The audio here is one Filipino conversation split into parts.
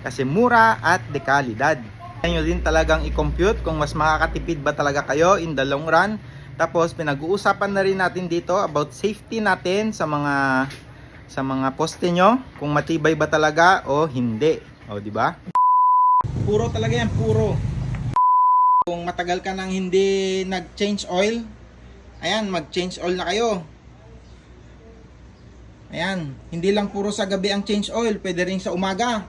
kasi mura at de kalidad. Kaya nyo din talagang i-compute kung mas makakatipid ba talaga kayo in the long run. Tapos pinag-uusapan na rin natin dito about safety natin sa mga poste nyo, kung matibay ba talaga o hindi. O di ba? Puro talaga yan, puro. Kung matagal ka nang hindi nag-change oil, ayan, mag-change oil na kayo. Ayan, hindi lang puro sa gabi ang change oil, pwede rin sa umaga.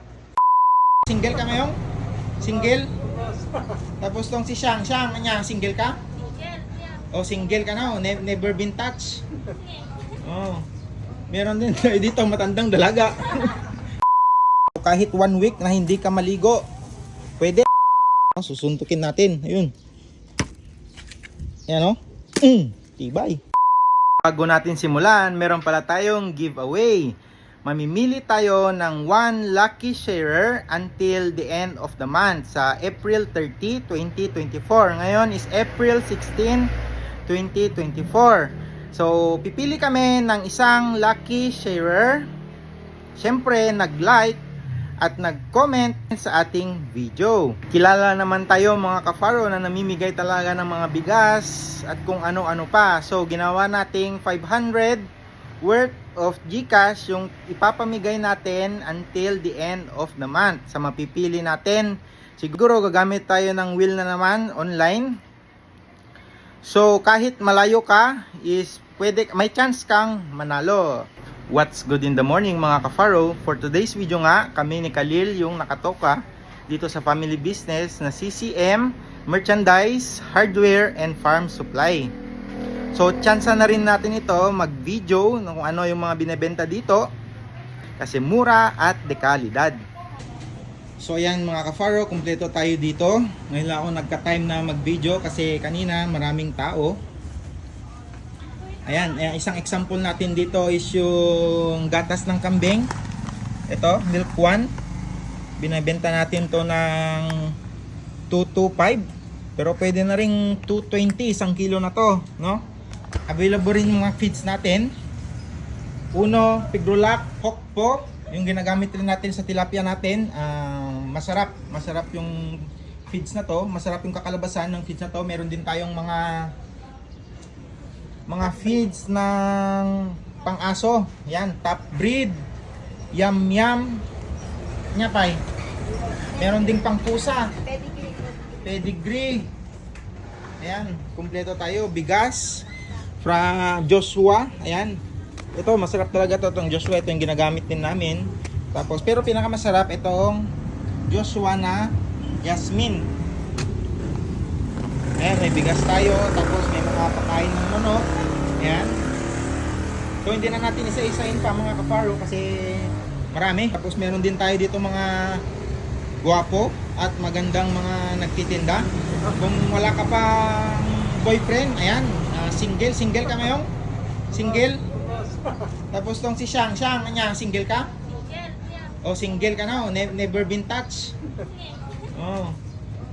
Single ka ngayon? Single? Tapos tong si Shang, anya, single ka? O single ka na, never been touched. Oh. Meron din dito matandang dalaga. Kahit 1 week na hindi ka maligo, pwede. Susuntukin natin. Ayun. Ayan o. Tibay. Bago natin simulan, meron pala tayong giveaway. Mamimili tayo ng 1 lucky sharer until the end of the month sa April 30, 2024. Ngayon is April 16, 2024. So, pipili kami ng isang lucky sharer. Siyempre, nag-like at nag-comment sa ating video. Kilala naman tayo mga ka-faro na namimigay talaga ng mga bigas at kung ano-ano pa. So, ginawa nating 500 worth of GCash yung ipapamigay natin until the end of the month. Sa mapipili natin, siguro gagamit tayo ng wheel na naman online. So, kahit malayo ka, is pwede, may chance kang manalo. What's good in the morning mga ka-faro? For today's video nga, kami ni Khalil yung nakatoka dito sa family business na CCM, Merchandise, Hardware, and Farm Supply. So, tsansa na rin natin ito mag-video kung ano yung mga binebenta dito kasi mura at de kalidad. So, ayan mga ka-faro, kumpleto tayo dito. Ngayon lang ako nagka-time na mag-video kasi kanina maraming tao. Ayan, isang example natin dito is yung gatas ng kambing. Ito, milk one. Binibenta natin to ng 225. Pero pwede na ring 220, 1 kilo na to, no? Available rin mga feeds natin. Uno, Pigrolac, Hokpo. Yung ginagamit rin natin sa tilapia natin. Masarap yung feeds na to. Masarap yung kakalabasan ng feeds na to. Meron din tayong mga feeds ng pang-aso. Yan, top breed, yum yum, nyapay. Meron ding pang-pusa, pedigree. Ayan, kumpleto tayo. Bigas from Joshua. Ayan, ito masarap talaga to, itong Joshua. Ito yung ginagamit din namin. Tapos, pero pinakamasarap itong Joshua na Yasmin. Ayan, may bigas tayo. Tapos may mga pakain ng manok. Ayan. So hindi na natin isa-isain pa mga ka-faro kasi marami. Tapos meron din tayo dito mga guwapo at magandang mga nagtitinda. Kung wala ka pa boyfriend, ayan, single ka ngayon? Single? Tapos tong si Shang, anya, single ka? O single ka na, never been touched? Oh.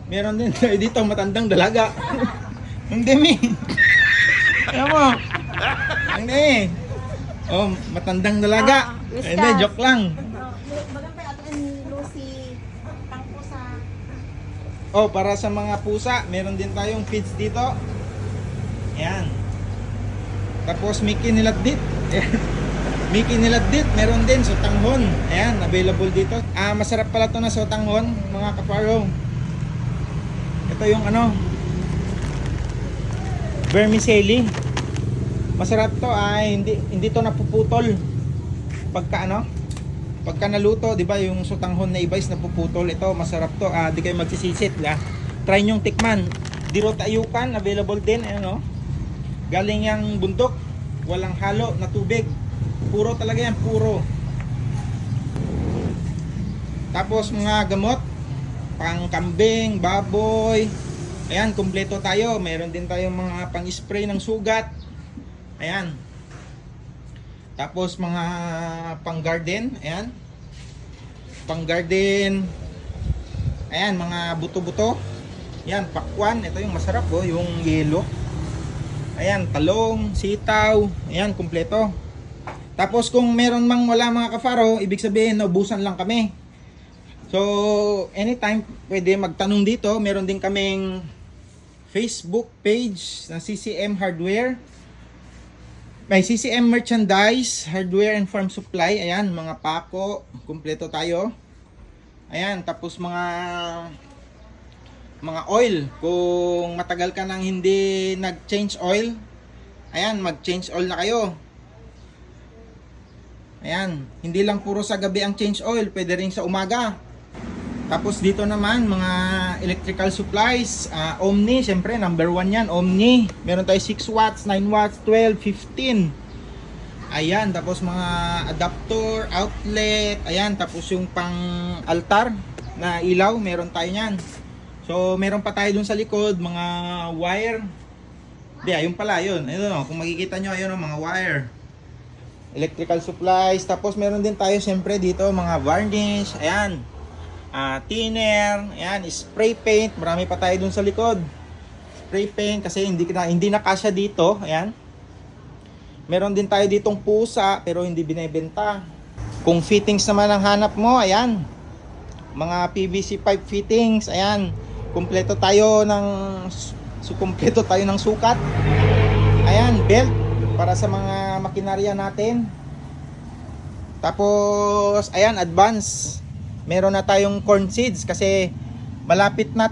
Meron din tayo dito matandang dalaga. Ang demi. Ayan mo. Ang demi. Oh, matandang dalaga. Hindi, joke lang. Maganda atin Lucy pang pusa. Oh, para sa mga pusa, meron din tayong feeds dito. Ayan. Tapos Mickey Niladit. Mickey Niladit, meron din sotanghon. Ayan, available dito. Masarap pala to na sotanghon, mga ka-faro. Ito yung vermicelli. Masarap to, hindi to napuputol. Pagka naluto, 'di ba, yung sotanghon na iba is napuputol. Ito masarap to. Di kayo magsisisit, try nyong tikman. Dirot ayukan, available din, galing yang bundok, walang halo na tubig. Puro talaga yan, puro. Tapos mga gamot, pang kambing, baboy. Ayan, kumpleto tayo. Meron din tayong mga pang-spray ng sugat. Ayan. Tapos mga pang-garden. Ayan. Pang-garden. Ayan, mga buto-buto. Ayan, pakwan. Ito yung masarap, yung yelo. Ayan, talong, sitaw. Ayan, kumpleto. Tapos kung meron mang wala mga ka-faro, ibig sabihin naubusan lang kami. So, anytime pwede magtanong dito. Meron din kaming Facebook page na CCM Hardware. May CCM Merchandise, Hardware and Farm Supply. Ayan, mga pako, kumpleto tayo. Ayan, tapos mga oil. Kung matagal ka nang hindi nag-change oil, ayan, mag-change oil na kayo. Ayan, hindi lang puro sa gabi ang change oil, pwede rin sa umaga. Tapos dito naman, mga electrical supplies, Omni, syempre number 1 yan, Omni. Meron tayo 6 watts, 9 watts, 12, 15. Ayan, tapos mga adapter, outlet, ayan, tapos yung pang altar na ilaw, meron tayo niyan. So, meron pa tayo dun sa likod, mga wire. Di, ayun pala, yun. Ayun, kung makikita nyo, ayun, mga wire. Electrical supplies. Tapos, meron din tayo, siyempre, dito, mga varnish. Ayan. Thinner. Ayan, spray paint. Marami pa tayo dun sa likod. Spray paint, kasi hindi na kasya dito. Ayan. Meron din tayo ditong pusa, pero hindi binebenta. Kung fittings naman ang hanap mo, ayan. Mga PVC pipe fittings, ayan. Kumpleto tayo ng sukat. Ayan, belt para sa mga makinarya natin. Tapos, ayan, advance. Meron na tayong corn seeds kasi malapit na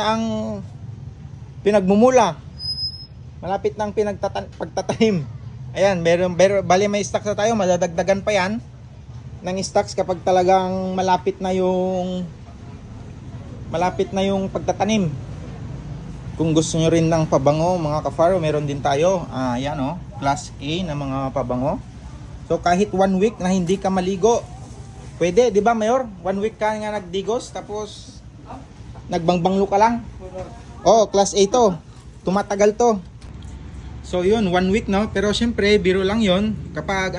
ang pinagmumula. Malapit na ang pagtatanim. Ayan, bali may stocks na tayo, madadagdagan pa yan ng stocks kapag talagang malapit na yung pagtatanim. Kung gusto nyo rin ng pabango, mga ka-faro, meron din tayo. Yan class A na mga pabango. So kahit 1 week na hindi ka maligo, pwede, di ba Mayor? 1 week ka nga nagdigos, tapos nagbangbanglo ka lang. Class A to. Tumatagal to. So yun, 1 week pero syempre biro lang yun kapag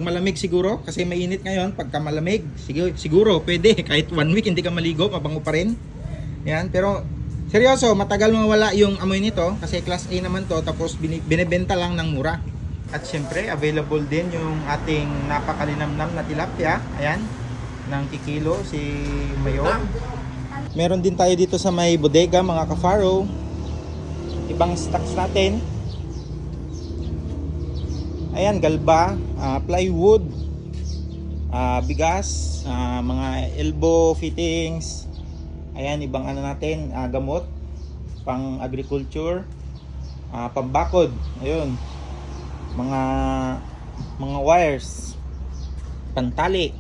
malamig siguro, kasi mainit ngayon. Pagka malamig, siguro pwede kahit 1 week hindi ka maligo, mabango pa rin. Yan, pero seryoso, matagal mawala yung amoy nito kasi class A naman to, tapos binebenta lang ng mura. At syempre, available din yung ating napakalinamnam na tilapia. Ayan, ng kikilo si Mayor. Meron din tayo dito sa may bodega, mga ka-faro. Ibang stocks natin. Ayan, galba, plywood, bigas, mga elbow fittings. Ayan, ibang natin, gamot, pang agriculture, pambakod. Ayun, mga wires, pantali.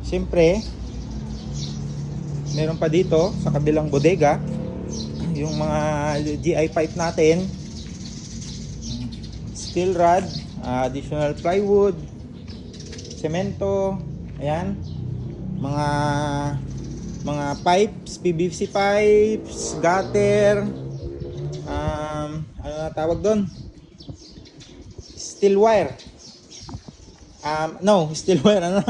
Siyempre, meron pa dito sa kabilang bodega yung mga GI pipe natin, steel rod, additional plywood, semento, ayan, mga pipes, PVC pipes, gutter, ano na tawag doon, steel wire, steel wire,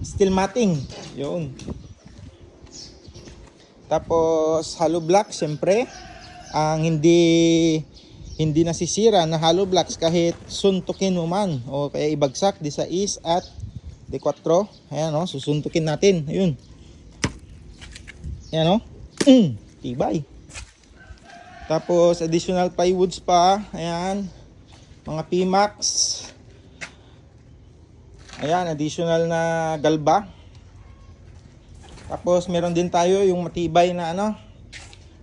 steel matting, yun. Tapos hollow blocks, siyempre, ang hindi nasisira na hollow blocks kahit suntukin mo man o kaya ibagsak di sa is at di 4. Ayan susuntukin natin. Ayun. Ayan tibay. Tapos additional plywoods pa. Ayan. Mga P-Max. Ayan, additional na galba. Tapos meron din tayo yung matibay na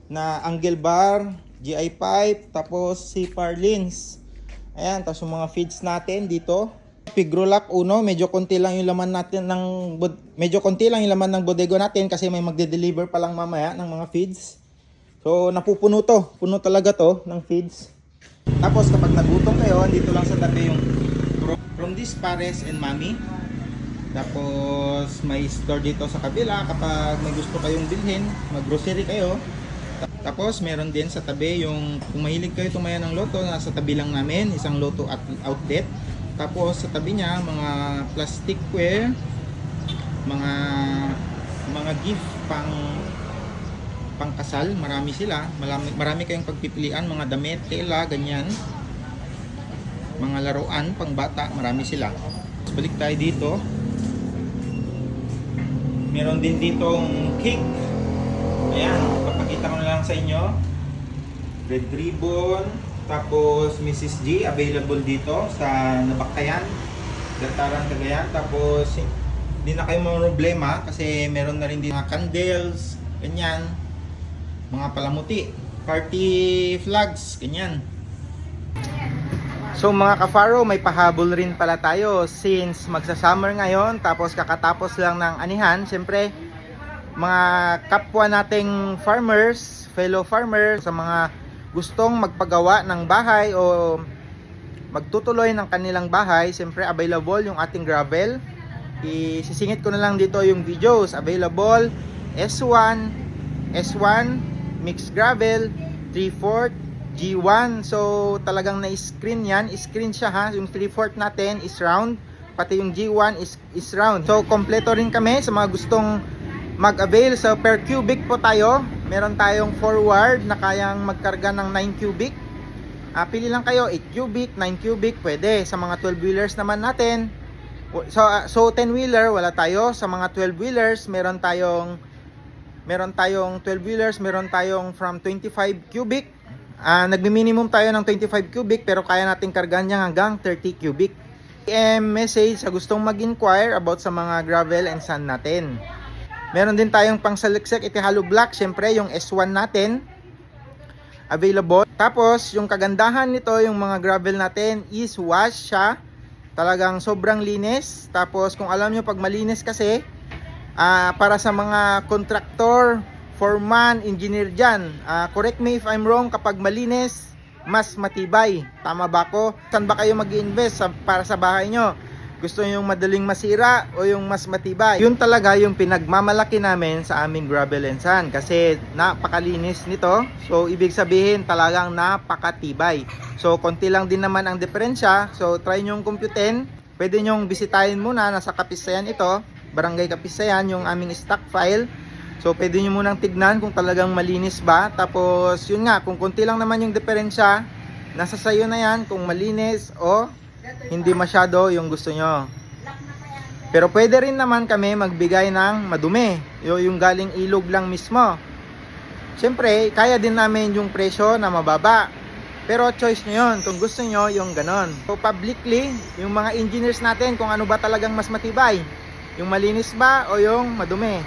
na angle bar, GI pipe, tapos si Parlins. Ayan, tapos yung mga feeds natin dito. Pigrolac Uno, medyo konti lang yung laman ng bodega natin kasi may magde-deliver pa lang mamaya ng mga feeds. So napupuno to, puno talaga to ng feeds. Tapos kapag nagutom kayo, dito lang sa tabi yung From This Pares and Mami. Tapos may store dito sa kabila kapag may gusto kayong bilhin, mag-grocery kayo. Tapos meron din sa tabi yung kung mahilig kayo tumaya ng loto, nasa tabi lang namin, isang loto at outlet. Tapos sa tabi niya mga plasticware, mga gift pang kasal, marami sila. Marami kayong pagpipilian, mga damit, tela, ganyan. Mga laruan pang bata, marami sila. Balik tayo dito. Meron din ditong cake. Ayan, papakita ko na lang sa inyo. Red ribbon. Tapos Mrs. G, available dito sa Nabaktayan, Dataran, Cagayan. Tapos hindi na kayo mga problema kasi meron na rin din mga candles, ganyan. Mga palamuti, party flags, ganyan. So mga ka-Faro, may pahabol rin pala tayo since magsa-summer ngayon tapos kakatapos lang ng anihan. Siyempre, mga kapwa nating farmers, fellow farmers, sa mga gustong magpagawa ng bahay o magtutuloy ng kanilang bahay, siyempre available yung ating gravel. Isisingit ko na lang dito yung videos. Available S1, mixed gravel, 3/4, G1. So talagang na-screen yan. Screen siya ha. Yung 3/4 natin is round. Pati yung G1 is round. So kompleto rin kami sa mga gustong mag-avail. So per cubic po tayo. Meron tayong forward na kayang magkarga ng 9 cubic. Pili lang kayo, 8 cubic, 9 cubic, pwede. Sa mga 12-wheelers naman natin. So 10-wheeler, wala tayo. Sa mga 12-wheelers, meron tayong 12-wheelers, meron tayong from 25 cubic. Nagmi-minimum tayo ng 25 cubic pero kaya nating kargahan niya hanggang 30 cubic. Message sa gustong mag-inquire about sa mga gravel and sand natin. Meron din tayong pang saliksik itihalo block, syempre yung S1 natin available. Tapos yung kagandahan nito, yung mga gravel natin is wash siya. Talagang sobrang linis. Tapos kung alam nyo pag malinis kasi, para sa mga contractor, foreman, engineer dyan, correct me if I'm wrong, kapag malinis, mas matibay. Tama ba ko? Saan ba kayo mag-invest para sa bahay nyo? Gusto nyo yung madaling masira o yung mas matibay? Yun talaga yung pinagmamalaki namin sa aming gravel and sand kasi napakalinis nito. So ibig sabihin talagang napakatibay. So konti lang din naman ang diferensya. So try nyo yung computein. Pwede nyo bisitahin muna. Nasa Kapisayan ito, Barangay Kapisayan, yung aming stock file. So pwede nyo munang tignan kung talagang malinis ba. Tapos yun nga, kung konti lang naman yung diferensya, nasa sayo na yan kung malinis o hindi masyado yung gusto nyo. Pero pwede rin naman kami magbigay ng madumi, yung galing ilog lang mismo. Siyempre, kaya din namin yung presyo na mababa. Pero choice nyo yun, kung gusto nyo yung ganon. So publicly, yung mga engineers natin, kung ano ba talagang mas matibay, yung malinis ba o yung madumi.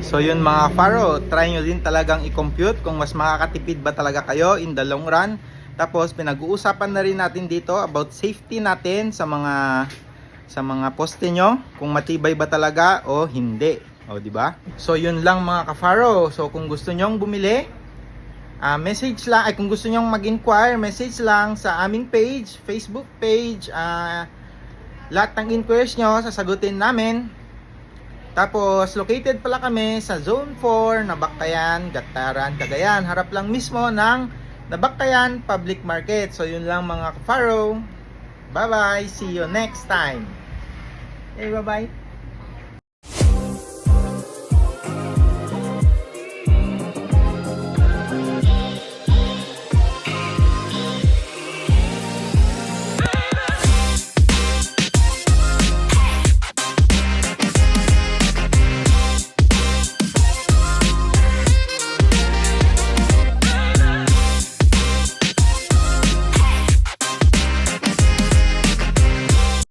So yun mga Faro, try nyo din talagang i-compute kung mas makakatipid ba talaga kayo in the long run. Tapos pinag-uusapan na rin natin dito about safety natin sa mga poste nyo, kung matibay ba talaga o hindi. O di ba? So yun lang mga ka-Faro. So kung gusto nyong bumili, message lang, kung gusto nyong mag-inquire, message lang sa aming page, Facebook page. Lahat ng inquiries nyo sasagutin namin. Tapos located pala kami sa Zone 4, Nabaktayan, Dataran, Cagayan. Harap lang mismo ng Nabaktayan Public Market. So yun lang mga ka-Faro. Bye bye. See you next time. Hey, bye bye.